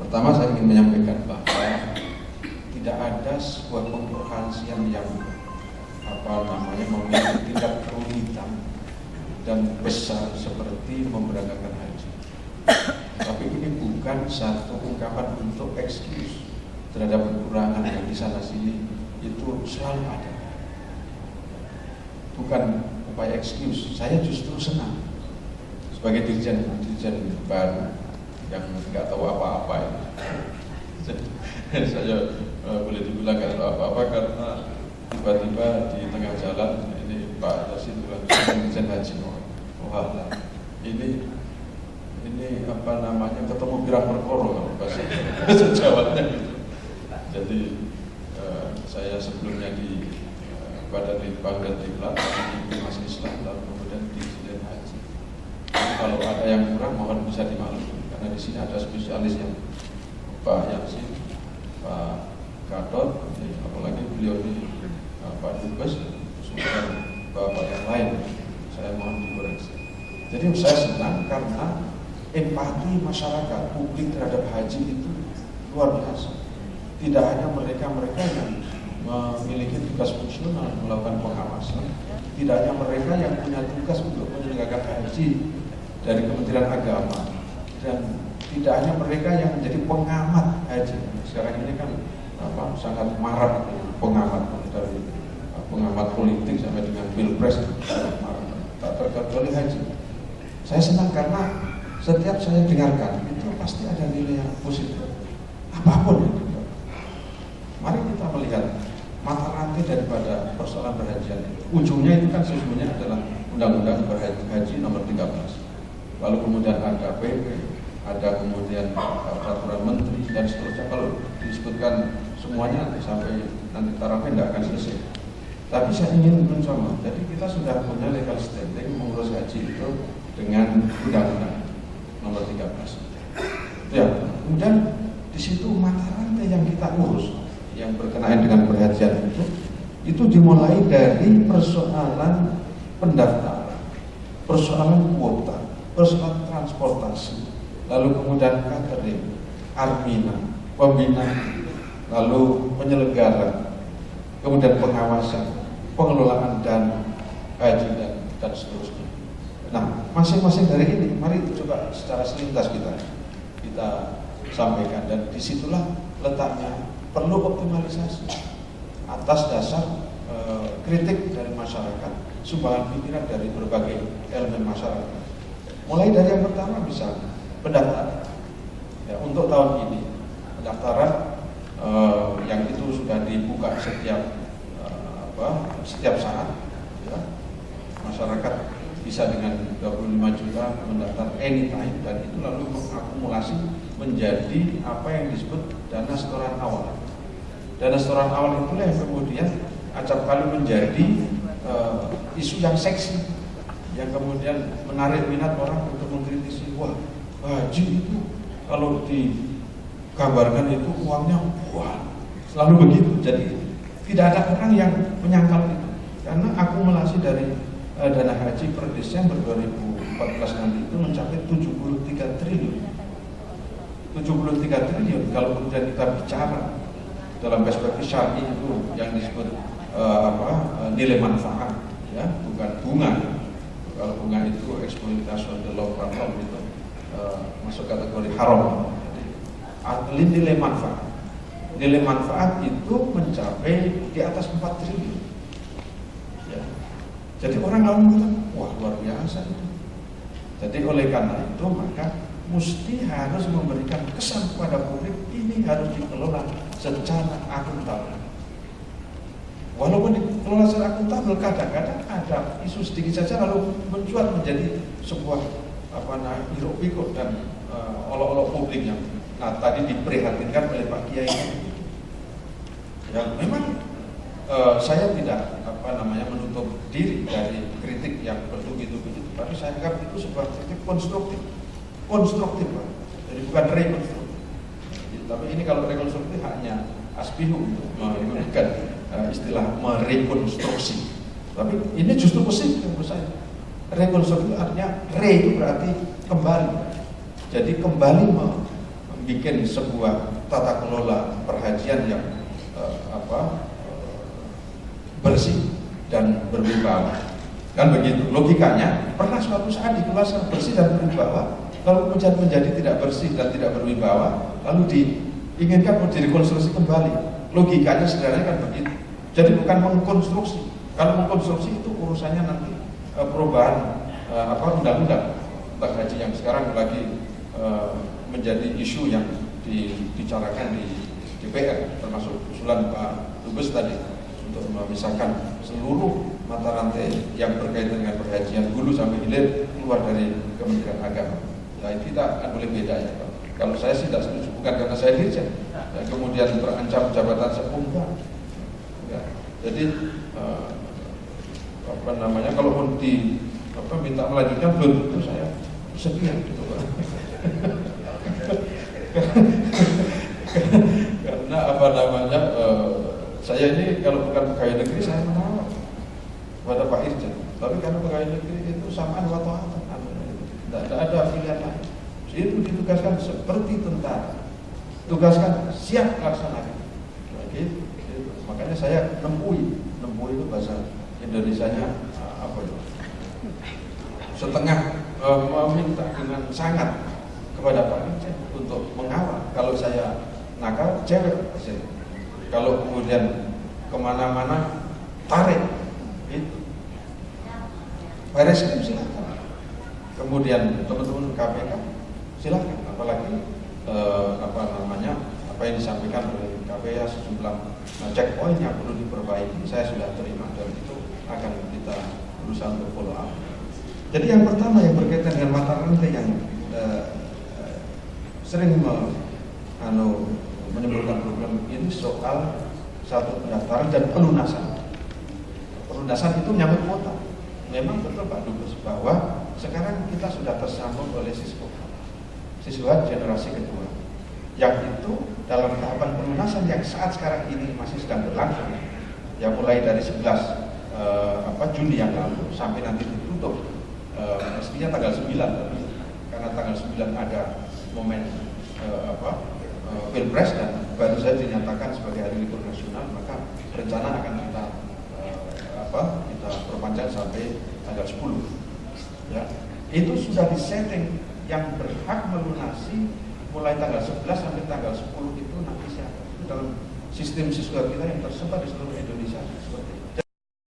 Pertama saya ingin menyampaikan bahwa tidak ada sebuah pengorganisasian yang memiliki tingkat kerumitan dan besar seperti memberangkatkan haji. Tapi ini bukan satu ungkapan untuk excuse terhadap kekurangan yang di sana sini, itu selalu ada. Bukan upaya excuse. Saya justru senang sebagai dirjen baru yang nggak tahu apa-apa ini. Saya boleh dibilang nggak tahu apa-apa karena tiba-tiba di tengah jalan ini Pak Yasin bilang dirjen haji. Wah, ini ketemu pirang perkoro kalau bahasa Jawanya gitu. Jadi saya sebelumnya di Badan Litbang dan Diklat, di Mas Islam, lalu kemudian di Dirjen Haji. Jadi kalau ada yang kurang mohon bisa dimaklumi karena di sini ada spesialisnya Pak Yasin, Pak Gatot, apalagi beliau di Pak Dubes, kemudian bapak yang lain, saya mohon dikoreksi. Jadi saya senang karena empati masyarakat publik terhadap haji itu luar biasa. Tidak hanya mereka yang memiliki tugas fungsional melakukan pengawasan, tidak hanya mereka yang punya tugas untuk menyelenggarakan haji dari Kementerian Agama, dan tidak hanya mereka yang menjadi pengamat haji. Sekarang ini kan sangat marak pengamat, dari pengamat politik sampai dengan pilpres, tak terkecuali haji. Saya senang karena setiap saya dengarkan itu pasti ada nilai yang positif, apapun itu. Mari kita melihat mata rantai daripada persoalan perhajian itu. Ujungnya itu kan sesungguhnya adalah Undang-Undang Haji nomor 13. Lalu kemudian ada PP, ada kemudian peraturan menteri dan seterusnya. Kalau disebutkan semuanya sampai nanti tarafnya tidak akan selesai. Tapi saya ingin mencoba. Jadi kita sudah punya legal standing mengurus haji itu dengan Undang-Undang nomor 13. Ya, kemudian di situ mata rantai yang kita urus yang berkenaan dengan perhajian itu dimulai dari persoalan pendaftaran, persoalan kuota, persoalan transportasi, lalu kemudian catering, armina, pembinaan, lalu penyelenggara, kemudian pengawasan, pengelolaan dana haji dan seterusnya. Nah, masing-masing dari ini, mari coba secara selintas kita sampaikan, dan disitulah letaknya perlu optimalisasi atas dasar kritik dari masyarakat, sumbangan pikiran dari berbagai elemen masyarakat. Mulai dari yang pertama bisa pendaftaran. Ya, untuk tahun ini pendaftaran yang itu sudah dibuka setiap saat. Ya. Masyarakat bisa dengan 25 juta mendaftar anytime, dan itu lalu mengakumulasi menjadi apa yang disebut dana setoran awal. Dana setoran awal itulah yang kemudian acap kali menjadi isu yang seksi, yang kemudian menarik minat orang untuk mengkritisi. Wah, haji itu kalau digambarkan itu uangnya selalu begitu. Jadi tidak ada orang yang menyangkal itu, karena akumulasi dari dana haji per Desember 2014 nanti itu mencapai 73 triliun. 73 triliun kalau kemudian kita bicara dalam perspektif syar'i itu yang disebut nilai manfaat, ya, bukan bunga. Kalau bunga itu eksploitasi the law platform itu masuk kategori haram. Jadi nilai manfaat itu mencapai di atas 4 triliun. Ya. Jadi orang lalu mengatakan, wah luar biasa itu. Jadi oleh karena itu maka mesti harus memberikan kesan kepada publik, ini harus dikelola secara akuntabel. Walaupun dikelola secara akuntabel, kadang-kadang ada isu sedikit saja lalu mencuat menjadi sebuah hiruk pikuk dan olok-olok publik yang tadi diprihatinkan oleh Pak Kiai. Ya, memang saya tidak menutup diri dari kritik yang begitu, tapi saya anggap itu sebuah kritik konstruktif, Pak. Jadi bukan rekonstruktif. Tapi ini kalau rekonstruktif hanya Asbihu untuk menggunakan istilah merekonstruksi. Tapi ini justru positif menurut saya. Rekonstruksi artinya itu berarti kembali. Jadi kembali bikin sebuah tata kelola perhajian yang bersih dan berwibawa. Kan begitu logikanya. Pernah suatu saat dikelola bersih dan berwibawa, lalu kemudian menjadi tidak bersih dan tidak berwibawa, lalu diinginkan untuk direkonstruksi kembali. Logikanya sebenarnya kan begitu. Jadi bukan mengkonstruksi. Kalau mengkonstruksi itu urusannya nanti perubahan undang-undang tentang haji yang sekarang lagi menjadi isu yang dibicarakan di DPR, termasuk usulan Pak Dubes tadi untuk memisahkan seluruh mata rantai yang berkaitan dengan perhajian hulu sampai hilir keluar dari Kementerian Agama. Ya kita akan boleh beda ya. Kalau saya sih tidak setuju, bukan karena saya dirjen, ya, kemudian terancam jabatan saya enggak. Ya. Jadi kalau pun minta melanjutkan belum itu saya sekian gitu Pak. Karena saya ini kalau bukan pegawai negeri saya menolak pada Pak Irjen, tapi karena pegawai negeri itu samaan wa ta'atan, tidak ada pilihan lain. Itu ditugaskan seperti tentara, tugaskan siap laksanakan. Gitu. Makanya saya nempuhi itu bahasa Indonesianya setengah meminta dengan sangat kepada Pak Irjen untuk mengawal. Kalau saya nakal, cewek hasil. Kalau kemudian kemana-mana tarik, itu bereskan silakan. Kemudian teman-teman KPK silakan. Apalagi apa yang disampaikan oleh KPK sejumlah checkpoint yang perlu diperbaiki, saya sudah terima dan itu akan kita berusaha untuk follow up. Jadi yang pertama yang berkaitan dengan mata rantai yang sering menimbulkan problem ini soal satu pendaftaran dan pelunasan. Pelunasan itu menyangkut kuota. Memang betul Pak Dubes bahwa sekarang kita sudah tersambung oleh siswa generasi kedua, yang itu dalam tahapan pelunasan yang saat sekarang ini masih sedang berlangsung, yang mulai dari 11 Juni yang lalu sampai nanti ditutup mestinya tanggal 9, tapi karena tanggal 9 ada momen Pilpres dan baru saja dinyatakan sebagai hari libur nasional, maka rencana akan kita perpanjang sampai tanggal 10. Ya, itu sudah disetting yang berhak melunasi mulai tanggal 11 sampai tanggal 10 itu nanti siapa? Itu dalam sistem siswa kita yang tersebar di seluruh Indonesia seperti itu.